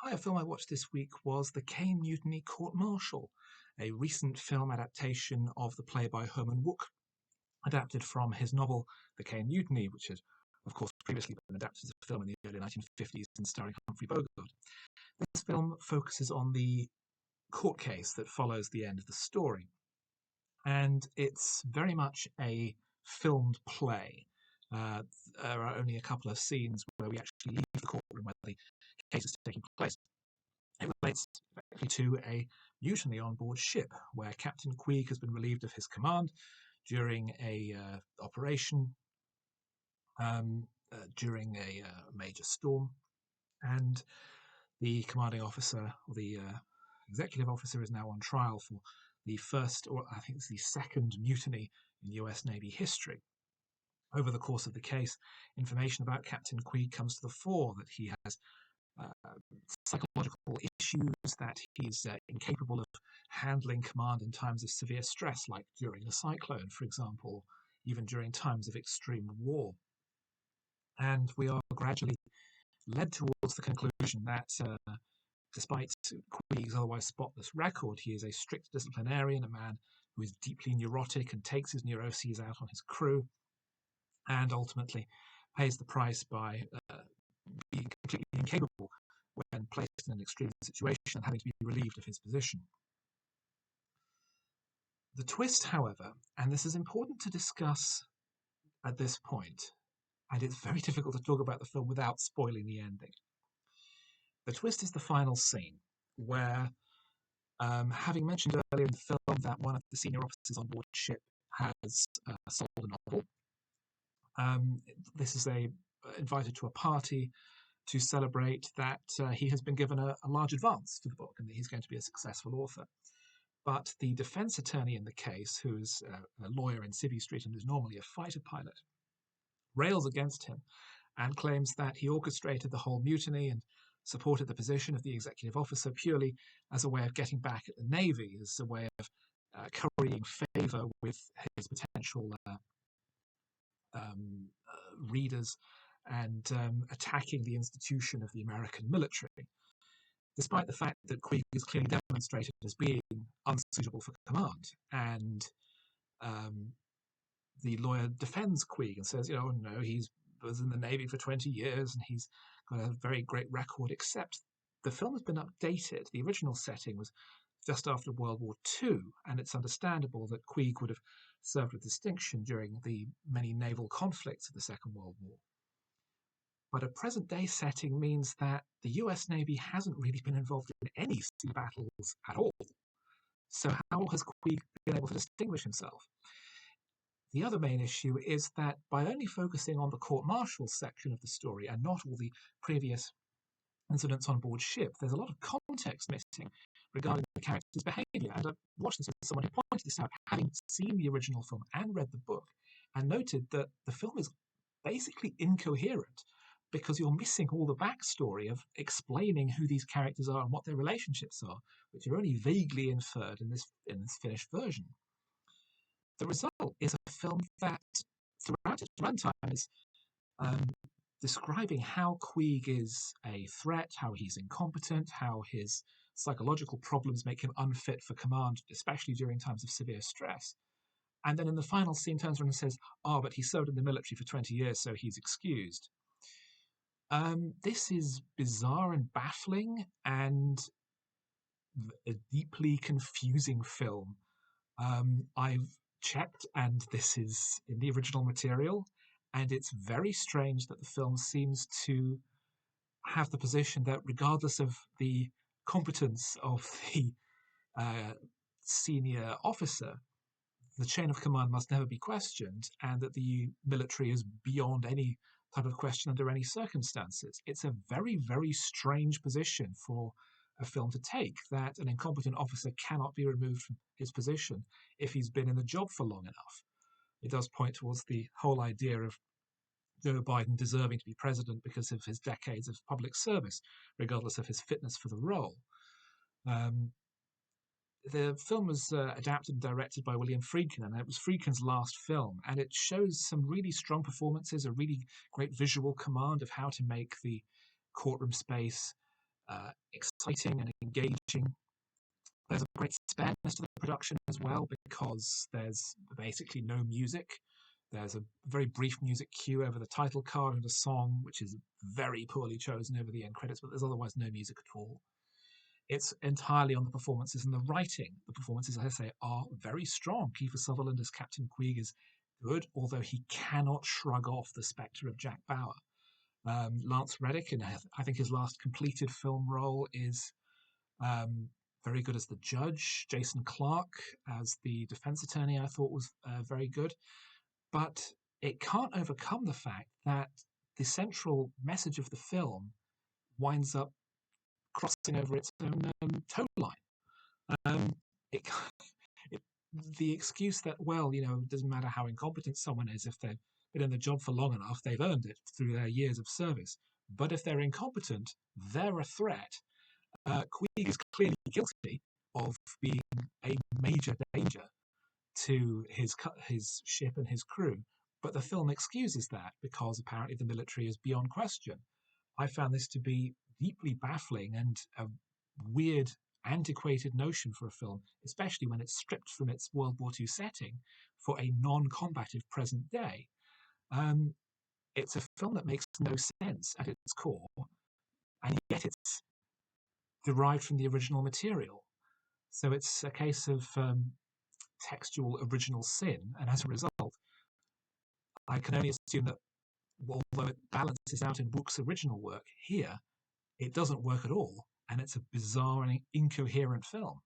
Hi, a film I watched this week was The Caine Mutiny Court-Martial, a recent film adaptation of the play by Herman Wouk, adapted from his novel The Caine Mutiny, which had, of course, previously been adapted as a film in the early 1950s and starring Humphrey Bogart. This film focuses on the court case that follows the end of the story, and it's very much a filmed play. There are only a couple of scenes where we actually leave the courtroom where the case is taking place. It relates effectively to a mutiny on board ship where Captain Queeg has been relieved of his command during a operation during a major storm, and the commanding officer, or the executive officer, is now on trial for the first, or I think it's the second mutiny in US Navy history. Over the course of the case, information about Captain Queeg comes to the fore, that he has psychological issues, that he's incapable of handling command in times of severe stress, like during a cyclone, for example, even during times of extreme war. And we are gradually led towards the conclusion that despite Queeg's otherwise spotless record, he is a strict disciplinarian, a man who is deeply neurotic and takes his neuroses out on his crew, and ultimately pays the price by being completely incapable when placed in an extreme situation and having to be relieved of his position. The twist, however, and this is important to discuss at this point, and it's very difficult to talk about the film without spoiling the ending. The twist is the final scene, where, having mentioned earlier in the film that one of the senior officers on board the ship has sold a novel, this is invited to a party to celebrate that he has been given a large advance for the book and that he's going to be a successful author. But the defense attorney in the case, who's a lawyer in Civvy Street and is normally a fighter pilot, rails against him and claims that he orchestrated the whole mutiny and supported the position of the executive officer purely as a way of getting back at the Navy, as a way of currying favour with his potential readers and attacking the institution of the American military, despite the fact that Queeg is clearly demonstrated as being unsuitable for command. And the lawyer defends Queeg and says, no, he was in the Navy for 20 years and he's got a very great record, except the film has been updated. The original setting was just after World War II, and it's understandable that Queeg would have served with distinction during the many naval conflicts of the Second World War. But a present-day setting means that the US Navy hasn't really been involved in any sea battles at all. So how has Queeg been able to distinguish himself? The other main issue is that by only focusing on the court-martial section of the story and not all the previous incidents on board ship, there's a lot of context missing regarding the character's behaviour. And I watched this with someone who pointed this out, having seen the original film and read the book, and noted that the film is basically incoherent because you're missing all the backstory of explaining who these characters are and what their relationships are, which are only vaguely inferred in this finished version. The result is a film that, throughout its runtime, is describing how Queeg is a threat, how he's incompetent, how his psychological problems make him unfit for command, especially during times of severe stress. And then in the final scene turns around and says, but he served in the military for 20 years, so he's excused. This is bizarre and baffling and a deeply confusing film. I've checked, and this is in the original material, and it's very strange that the film seems to have the position that regardless of the competence of the senior officer, the chain of command must never be questioned, and that the military is beyond any type of question under any circumstances. It's a very, very strange position for a film to take, that an incompetent officer cannot be removed from his position if he's been in the job for long enough. It does point towards the whole idea of Joe Biden deserving to be president because of his decades of public service, regardless of his fitness for the role. The film was adapted and directed by William Friedkin, and it was Friedkin's last film, and it shows some really strong performances, a really great visual command of how to make the courtroom space exciting and engaging. There's a great spareness to the production as well, because there's basically no music. There's a very brief music cue over the title card and a song, which is very poorly chosen over the end credits, but there's otherwise no music at all. It's entirely on the performances and the writing. The performances, as I say, are very strong. Kiefer Sutherland as Captain Queeg is good, although he cannot shrug off the spectre of Jack Bauer. Lance Reddick, in I think his last completed film role, is very good as the judge. Jason Clarke as the defense attorney, I thought was very good. But it can't overcome the fact that the central message of the film winds up crossing over its own toe line. It, it, the excuse that, well, it doesn't matter how incompetent someone is, if they've been in the job for long enough, they've earned it through their years of service. But if they're incompetent, they're a threat. Queeg is clearly guilty of being a major danger to his ship and his crew, but the film excuses that because apparently the military is beyond question. I found this to be deeply baffling and a weird, antiquated notion for a film, especially when it's stripped from its World War II setting for a non-combative present day. It's a film that makes no sense at its core, and yet it's derived from the original material. So it's a case of textual original sin, and as a result, I can only assume that although it balances out in Wouk's original work, here it doesn't work at all, and it's a bizarre and incoherent film.